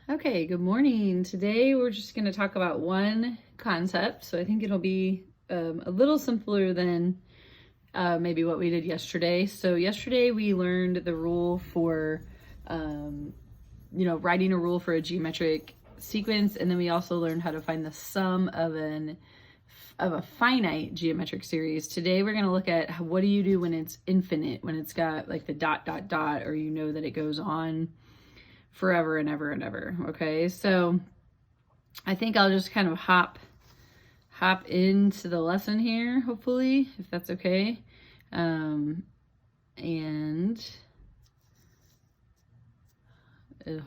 Okay, good morning. Today we're just going to talk about one concept. So I think it'll be a little simpler than maybe what we did yesterday. So yesterday we learned the rule for, writing a rule for a geometric sequence, and then we also learned how to find the sum of a finite geometric series. Today we're going to look at what do you do when it's infinite, when it's got like the dot, dot, dot, or you know that it goes on forever and ever and ever. Okay, so I think I'll just kind of hop into the lesson here, hopefully, if that's okay. And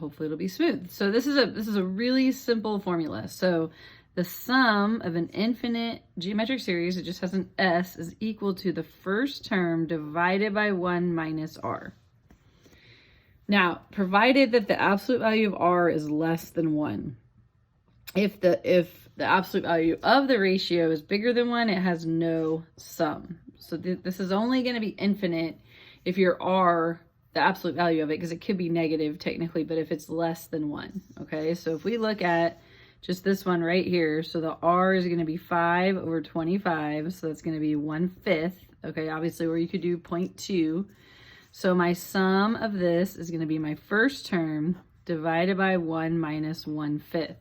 hopefully it'll be smooth. So this is a really simple formula. So the sum of an infinite geometric series, it just has an S, is equal to the first term divided by 1 minus r. Now, provided that the absolute value of r is less than 1. If the absolute value of the ratio is bigger than 1, it has no sum. So this is only going to be infinite if your r, the absolute value of it, because it could be negative technically, but if it's less than 1. Okay, so if we look at just this one right here, so the r is going to be 5 over 25, so that's going to be 1/5. Okay, obviously, or you could do 0.2. So my sum of this is going to be my first term divided by 1 minus 1/5.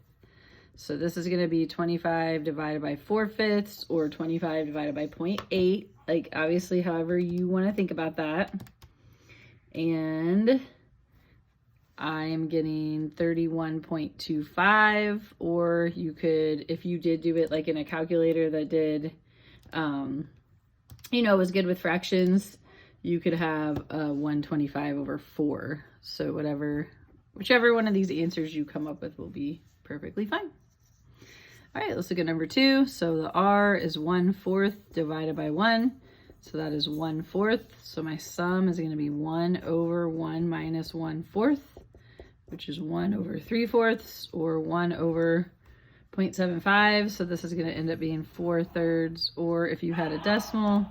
So this is going to be 25 divided by 4/5, or 25 divided by 0.8. Like, obviously, however you want to think about that. And I am getting 31.25, or you could, if you did do it like in a calculator that did, was good with fractions, you could have 125 over 4. So whichever one of these answers you come up with will be perfectly fine. All right, let's look at number 2. So the r is 1/4 divided by 1. So that is 1/4. So my sum is going to be 1 over 1 minus 1/4, which is 1 over 3/4, or 1 over 0.75. So this is going to end up being 4/3, or if you had a decimal,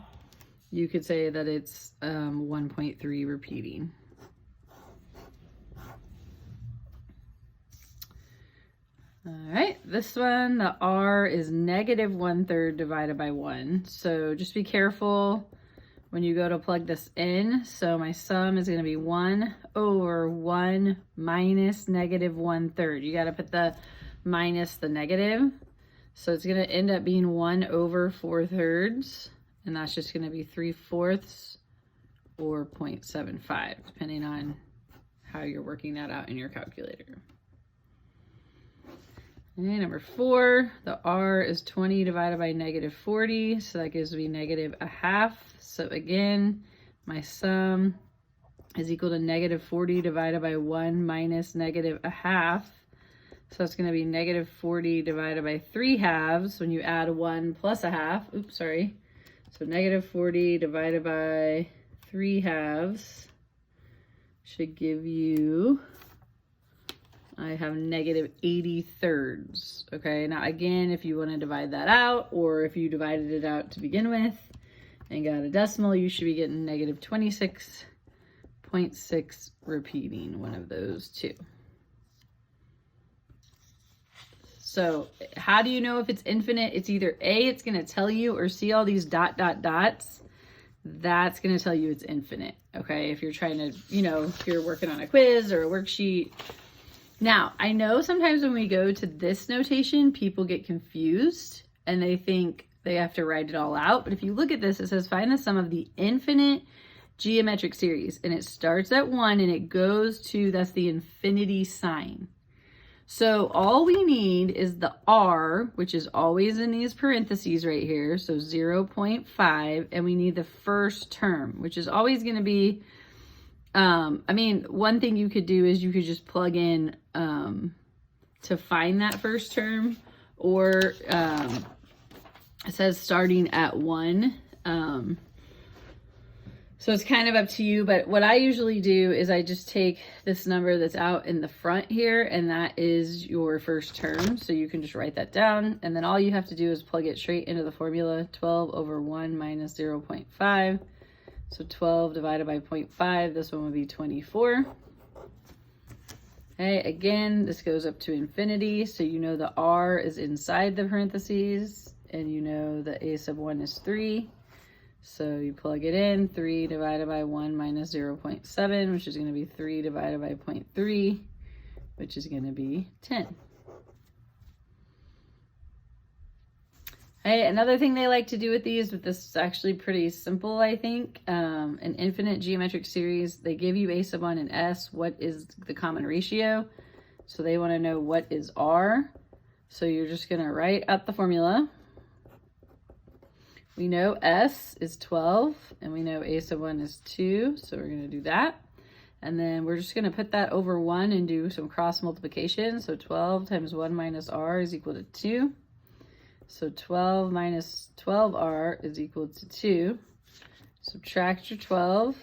you could say that it's 1.3 repeating. All right, this one, the r is negative 1/3 divided by 1. So just be careful when you go to plug this in. So my sum is going to be 1 over 1 minus negative 1/3. You got to put the minus the negative. So it's going to end up being 1 over 4/3. And that's just going to be 3/4 or 0.75, depending on how you're working that out in your calculator. Okay, number 4, the r is 20 divided by negative 40. So that gives me negative 1/2. So again, my sum is equal to negative 40 divided by 1 minus negative 1/2. So it's going to be negative 40 divided by 3/2 when you add 1 plus 1/2. Oops, sorry. So negative 40 divided by 3/2 should give you, I have negative 80/3. Okay, now again, if you want to divide that out, or if you divided it out to begin with and got a decimal, you should be getting negative 26.6 repeating, one of those two. So how do you know if it's infinite? It's either A, it's going to tell you, or see all these dot, dot, dots. That's going to tell you it's infinite. Okay, if you're trying to, if you're working on a quiz or a worksheet. Now, I know sometimes when we go to this notation, people get confused and they think they have to write it all out. But if you look at this, it says find the sum of the infinite geometric series. And it starts at 1 and it goes to, that's the infinity sign. So all we need is the r, which is always in these parentheses right here, so 0.5, and we need the first term, which is always going to be, one thing you could do is you could just plug in to find that first term, or it says starting at 1. So it's kind of up to you, but what I usually do is I just take this number that's out in the front here, and that is your first term. So you can just write that down, and then all you have to do is plug it straight into the formula, 12 over 1 minus 0.5. So 12 divided by 0.5, this one would be 24. Okay, again, this goes up to infinity, so you know the r is inside the parentheses, and you know the a sub 1 is 3. So you plug it in, 3 divided by 1 minus 0.7, which is going to be 3 divided by 0.3, which is going to be 10. Hey, another thing they like to do with these, but this is actually pretty simple, I think. An infinite geometric series, they give you a sub 1 and s. What is the common ratio? So they want to know what is r. So you're just going to write out the formula. We know s is 12, and we know a sub 1 is 2, so we're going to do that. And then we're just going to put that over 1 and do some cross multiplication. So 12 times 1 minus r is equal to 2. So 12 minus 12r is equal to 2. Subtract your 12.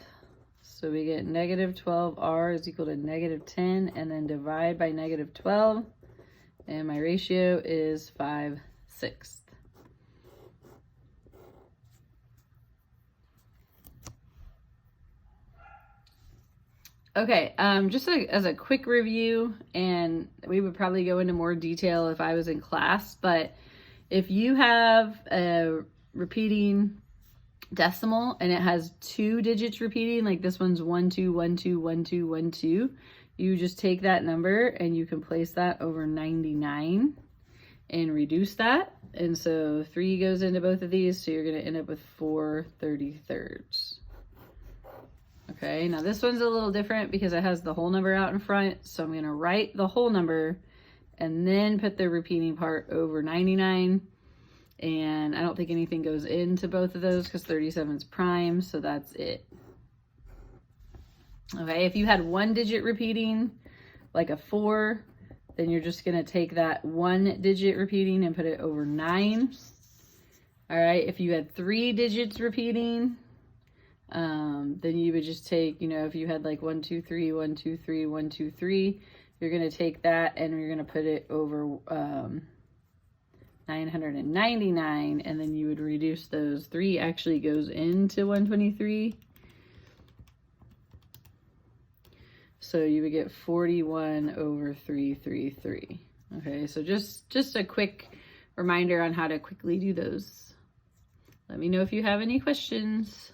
So we get negative 12r is equal to negative 10, and then divide by negative 12. And my ratio is 5/6. Okay, just as a quick review, and we would probably go into more detail if I was in class, but if you have a repeating decimal and it has 2 digits repeating, like this one's 1 2 1 2 1 2 1 2, you just take that number and you can place that over 99 and reduce that. And so 3 goes into both of these, so you're going to end up with 4/33. Okay, now this one's a little different because it has the whole number out in front, so I'm going to write the whole number and then put the repeating part over 99. And I don't think anything goes into both of those because 37 is prime, so that's it. Okay, if you had 1 digit repeating, like a 4, then you're just going to take that 1 digit repeating and put it over 9. All right, if you had 3 digits repeating, then you would just take, you know, if you had like 1 2 3 1 2 3 1 2 3, you're going to take that and you're going to put it over 999, and then you would reduce those. 3 actually goes into 123. So you would get 41/333. Okay, so just a quick reminder on how to quickly do those. Let me know if you have any questions.